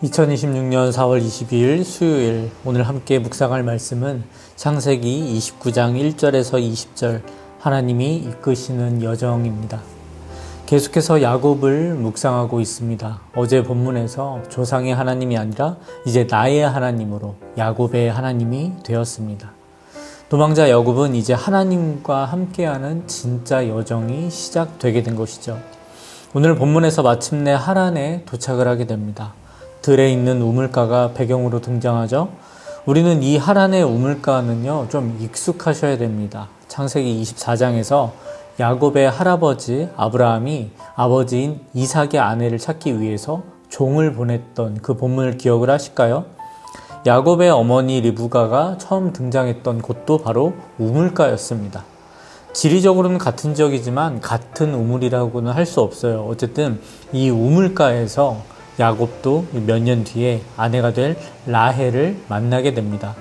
2026년 4월 22일 수요일, 오늘 함께 묵상할 말씀은 창세기 29장 1절에서 20절, 하나님이 이끄시는 여정입니다. 계속해서 야곱을 묵상하고 있습니다. 어제 본문에서 조상의 하나님이 아니라 이제 나의 하나님으로 야곱의 하나님이 되었습니다. 도망자 야곱은 이제 하나님과 함께하는 진짜 여정이 시작되게 된 것이죠. 오늘 본문에서 마침내 하란에 도착을 하게 됩니다. 들에 있는 우물가가 배경으로 등장하죠. 우리는 이 하란의 우물가는요, 좀 익숙하셔야 됩니다. 창세기 24장에서 야곱의 할아버지 아브라함이 아버지인 이삭의 아내를 찾기 위해서 종을 보냈던 그 본문을 기억을 하실까요? 야곱의 어머니 리브가가 처음 등장했던 곳도 바로 우물가였습니다. 지리적으로는 같은 지역이지만 같은 우물이라고는 할 수 없어요. 어쨌든 이 우물가에서 야곱도 몇 년 뒤에 아내가 될 라헬을 만나게 됩니다.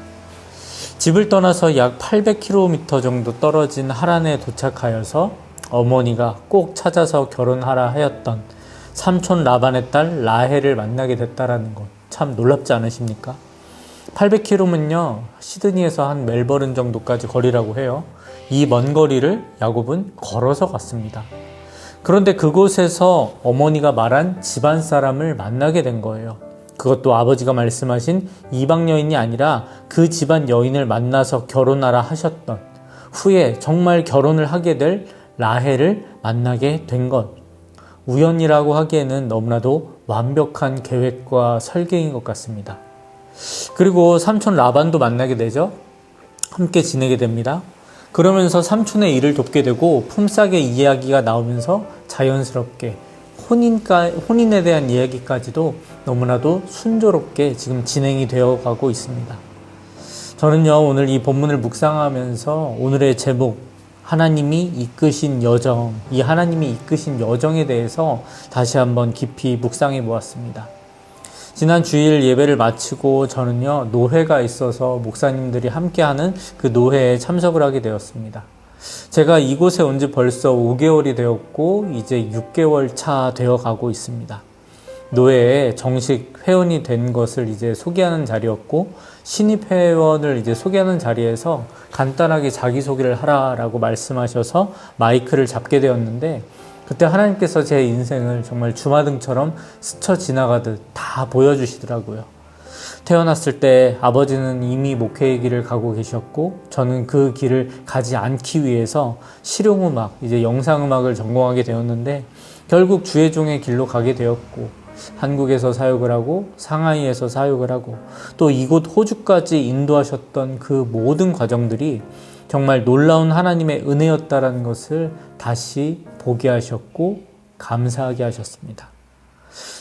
집을 떠나서 약 800km 정도 떨어진 하란에 도착하여서 어머니가 꼭 찾아서 결혼하라 하였던 삼촌 라반의 딸 라헬을 만나게 됐다라는 것, 참 놀랍지 않으십니까? 800km면요, 시드니에서 한 멜버른 정도까지 거리라고 해요. 이 먼 거리를 야곱은 걸어서 갔습니다. 그런데 그곳에서 어머니가 말한 집안 사람을 만나게 된 거예요. 그것도 아버지가 말씀하신 이방 여인이 아니라 그 집안 여인을 만나서 결혼하라 하셨던, 후에 정말 결혼을 하게 될 라헬을 만나게 된 것. 우연이라고 하기에는 너무나도 완벽한 계획과 설계인 것 같습니다. 그리고 삼촌 라반도 만나게 되죠. 함께 지내게 됩니다. 그러면서 삼촌의 일을 돕게 되고 품삯의 이야기가 나오면서 자연스럽게 혼인에 대한 이야기까지도 너무나도 순조롭게 지금 진행이 되어 가고 있습니다. 저는요, 오늘 이 본문을 묵상하면서 오늘의 제목, 하나님이 이끄신 여정, 이 하나님이 이끄신 여정에 대해서 다시 한번 깊이 묵상해 보았습니다. 지난 주일 예배를 마치고 저는요, 노회가 있어서 목사님들이 함께하는 그 노회에 참석을 하게 되었습니다. 제가 이곳에 온 지 벌써 5개월이 되었고 이제 6개월 차 되어 가고 있습니다. 노회에 정식 회원이 된 것을 이제 소개하는 자리였고, 신입 회원을 이제 소개하는 자리에서 간단하게 자기소개를 하라라고 말씀하셔서 마이크를 잡게 되었는데, 그때 하나님께서 제 인생을 정말 주마등처럼 스쳐 지나가듯 다 보여주시더라고요. 태어났을 때 아버지는 이미 목회의 길을 가고 계셨고, 저는 그 길을 가지 않기 위해서 실용음악, 이제 영상음악을 전공하게 되었는데, 결국 주의종의 길로 가게 되었고, 한국에서 사역을 하고 상하이에서 사역을 하고 또 이곳 호주까지 인도하셨던 그 모든 과정들이 정말 놀라운 하나님의 은혜였다라는 것을 다시 보게 하셨고 감사하게 하셨습니다.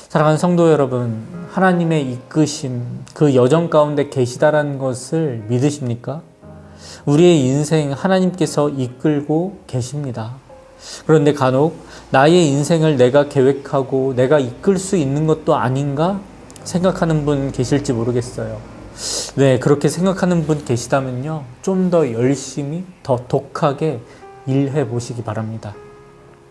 사랑하는 성도 여러분, 하나님의 이끄심, 그 여정 가운데 계시다라는 것을 믿으십니까? 우리의 인생 하나님께서 이끌고 계십니다. 그런데 간혹 나의 인생을 내가 계획하고 내가 이끌 수 있는 것도 아닌가 생각하는 분 계실지 모르겠어요. 네, 그렇게 생각하는 분 계시다면요, 좀 더 열심히, 더 독하게 일해 보시기 바랍니다.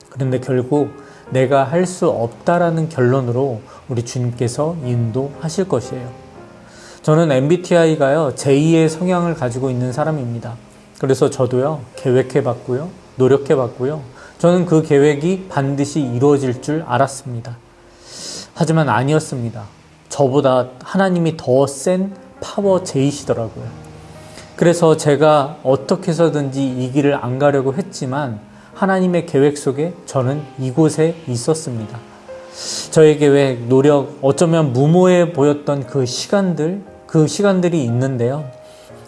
그런데 결국 내가 할 수 없다라는 결론으로 우리 주님께서 인도하실 것이에요. 저는 MBTI가요, 제2의 성향을 가지고 있는 사람입니다. 그래서 저도요, 계획해봤고요, 노력해봤고요, 저는 그 계획이 반드시 이루어질 줄 알았습니다. 하지만 아니었습니다. 저보다 하나님이 더 센 파워 제이시더라고요. 그래서 제가 어떻게 해서든지 이 길을 안 가려고 했지만 하나님의 계획 속에 저는 이곳에 있었습니다. 저의 계획, 노력, 어쩌면 무모해 보였던 그 시간들이 있는데요.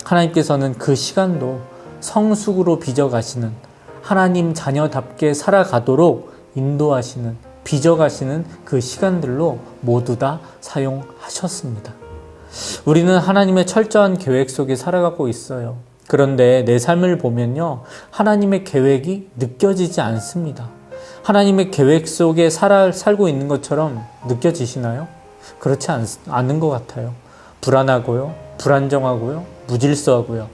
하나님께서는 그 시간도 성숙으로 빚어가시는, 하나님 자녀답게 살아가도록 인도하시는, 빚어가시는 그 시간들로 모두 다 사용하셨습니다. 우리는 하나님의 철저한 계획 속에 살아가고 있어요. 그런데 내 삶을 보면요, 하나님의 계획이 느껴지지 않습니다. 하나님의 계획 속에 살고 있는 것처럼 느껴지시나요? 그렇지 않은 것 같아요. 불안하고요, 불안정하고요, 무질서하고요.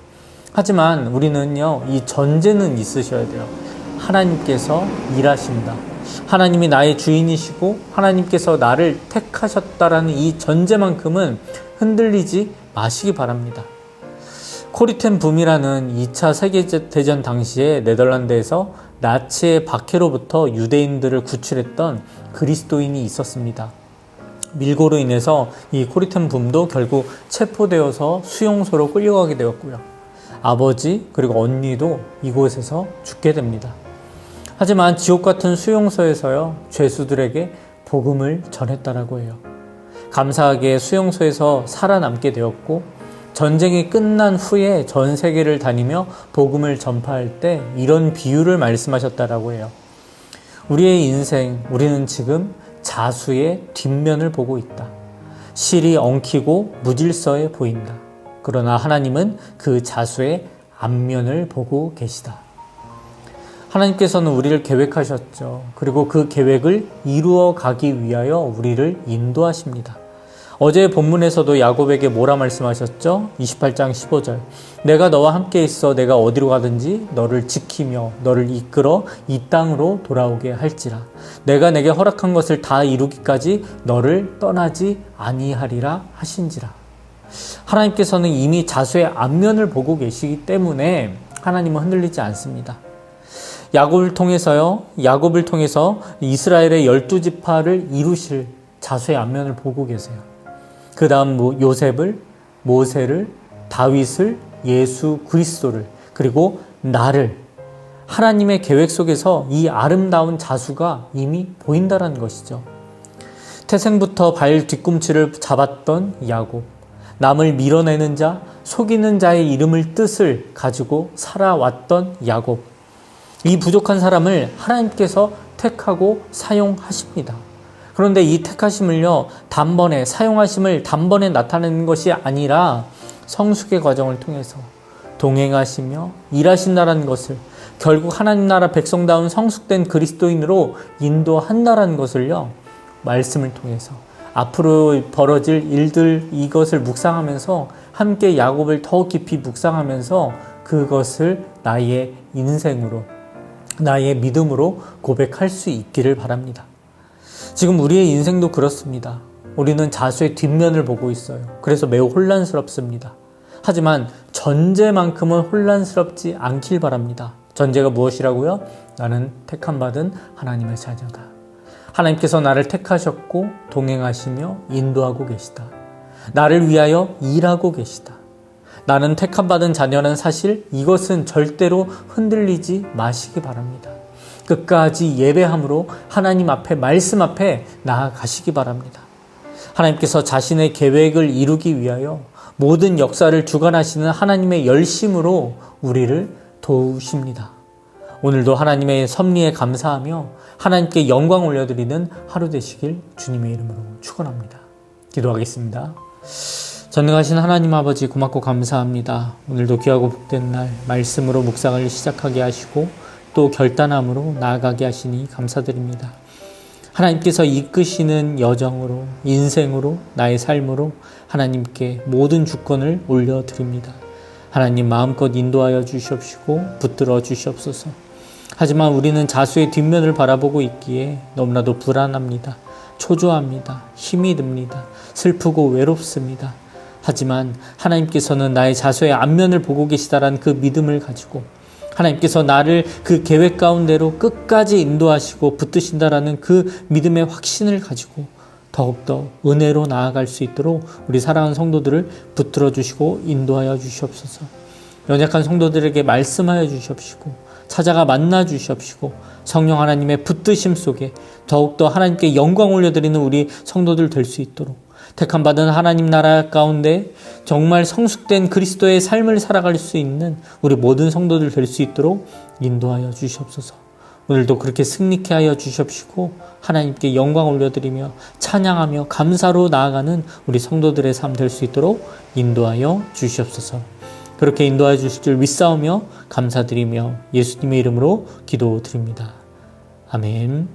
하지만 우리는요, 이 전제는 있으셔야 돼요. 하나님께서 일하신다. 하나님이 나의 주인이시고 하나님께서 나를 택하셨다라는 이 전제만큼은 흔들리지 마시기 바랍니다. 코리텐 붐이라는 2차 세계대전 당시에 네덜란드에서 나치의 박해로부터 유대인들을 구출했던 그리스도인이 있었습니다. 밀고로 인해서 이 코리텐 붐도 결국 체포되어서 수용소로 끌려가게 되었고요. 아버지 그리고 언니도 이곳에서 죽게 됩니다. 하지만 지옥 같은 수용소에서요, 죄수들에게 복음을 전했다라고 해요. 감사하게 수용소에서 살아남게 되었고, 전쟁이 끝난 후에 전 세계를 다니며 복음을 전파할 때 이런 비유를 말씀하셨다라고 해요. 우리의 인생, 우리는 지금 자수의 뒷면을 보고 있다. 실이 엉키고 무질서해 보인다. 그러나 하나님은 그 자수의 앞면을 보고 계시다. 하나님께서는 우리를 계획하셨죠. 그리고 그 계획을 이루어 가기 위하여 우리를 인도하십니다. 어제 본문에서도 야곱에게 뭐라 말씀하셨죠? 28장 15절. 내가 너와 함께 있어 내가 어디로 가든지 너를 지키며 너를 이끌어 이 땅으로 돌아오게 할지라. 내가 내게 허락한 것을 다 이루기까지 너를 떠나지 아니하리라 하신지라. 하나님께서는 이미 자수의 앞면을 보고 계시기 때문에 하나님은 흔들리지 않습니다. 야곱을 통해서 이스라엘의 12지파를 이루실 자수의 앞면을 보고 계세요. 그 다음 요셉을, 모세를, 다윗을, 예수 그리스도를, 그리고 나를, 하나님의 계획 속에서 이 아름다운 자수가 이미 보인다는 것이죠. 태생부터 발 뒤꿈치를 잡았던 야곱, 남을 밀어내는 자, 속이는 자의 이름을 뜻을 가지고 살아왔던 야곱, 이 부족한 사람을 하나님께서 택하고 사용하십니다. 그런데 이 택하심을요, 사용하심을 단번에 나타내는 것이 아니라 성숙의 과정을 통해서 동행하시며 일하신다는 것을, 결국 하나님 나라 백성다운 성숙된 그리스도인으로 인도한다는 것을요, 말씀을 통해서 앞으로 벌어질 일들, 이것을 묵상하면서 함께 야곱을 더 깊이 묵상하면서 그것을 나의 인생으로, 나의 믿음으로 고백할 수 있기를 바랍니다. 지금 우리의 인생도 그렇습니다. 우리는 자수의 뒷면을 보고 있어요. 그래서 매우 혼란스럽습니다. 하지만 전제만큼은 혼란스럽지 않길 바랍니다. 전제가 무엇이라고요? 나는 택함받은 하나님의 자녀다. 하나님께서 나를 택하셨고 동행하시며 인도하고 계시다. 나를 위하여 일하고 계시다. 나는 택함받은 자녀는 사실, 이것은 절대로 흔들리지 마시기 바랍니다. 끝까지 예배함으로 하나님 앞에, 말씀 앞에 나아가시기 바랍니다. 하나님께서 자신의 계획을 이루기 위하여 모든 역사를 주관하시는 하나님의 열심으로 우리를 도우십니다. 오늘도 하나님의 섭리에 감사하며 하나님께 영광 올려드리는 하루 되시길 주님의 이름으로 축원합니다. 기도하겠습니다. 전능하신 하나님 아버지, 고맙고 감사합니다. 오늘도 귀하고 복된 날 말씀으로 묵상을 시작하게 하시고 또 결단함으로 나아가게 하시니 감사드립니다. 하나님께서 이끄시는 여정으로, 인생으로, 나의 삶으로 하나님께 모든 주권을 올려드립니다. 하나님 마음껏 인도하여 주시옵시고 붙들어 주시옵소서. 하지만 우리는 자수의 뒷면을 바라보고 있기에 너무나도 불안합니다. 초조합니다. 힘이 듭니다. 슬프고 외롭습니다. 하지만 하나님께서는 나의 자수의 앞면을 보고 계시다라는 그 믿음을 가지고, 하나님께서 나를 그 계획 가운데로 끝까지 인도하시고 붙드신다라는 그 믿음의 확신을 가지고 더욱더 은혜로 나아갈 수 있도록 우리 사랑하는 성도들을 붙들어 주시고 인도하여 주시옵소서. 연약한 성도들에게 말씀하여 주시옵시고 찾아가 만나 주시옵시고 성령 하나님의 붙드심 속에 더욱더 하나님께 영광 올려드리는 우리 성도들 될 수 있도록, 택함받은 하나님 나라 가운데 정말 성숙된 그리스도의 삶을 살아갈 수 있는 우리 모든 성도들 될 수 있도록 인도하여 주시옵소서. 오늘도 그렇게 승리케 하여 주시옵시고 하나님께 영광 올려드리며 찬양하며 감사로 나아가는 우리 성도들의 삶 될 수 있도록 인도하여 주시옵소서. 그렇게 인도하여 주실 줄 믿사오며 감사드리며 예수님의 이름으로 기도드립니다. 아멘.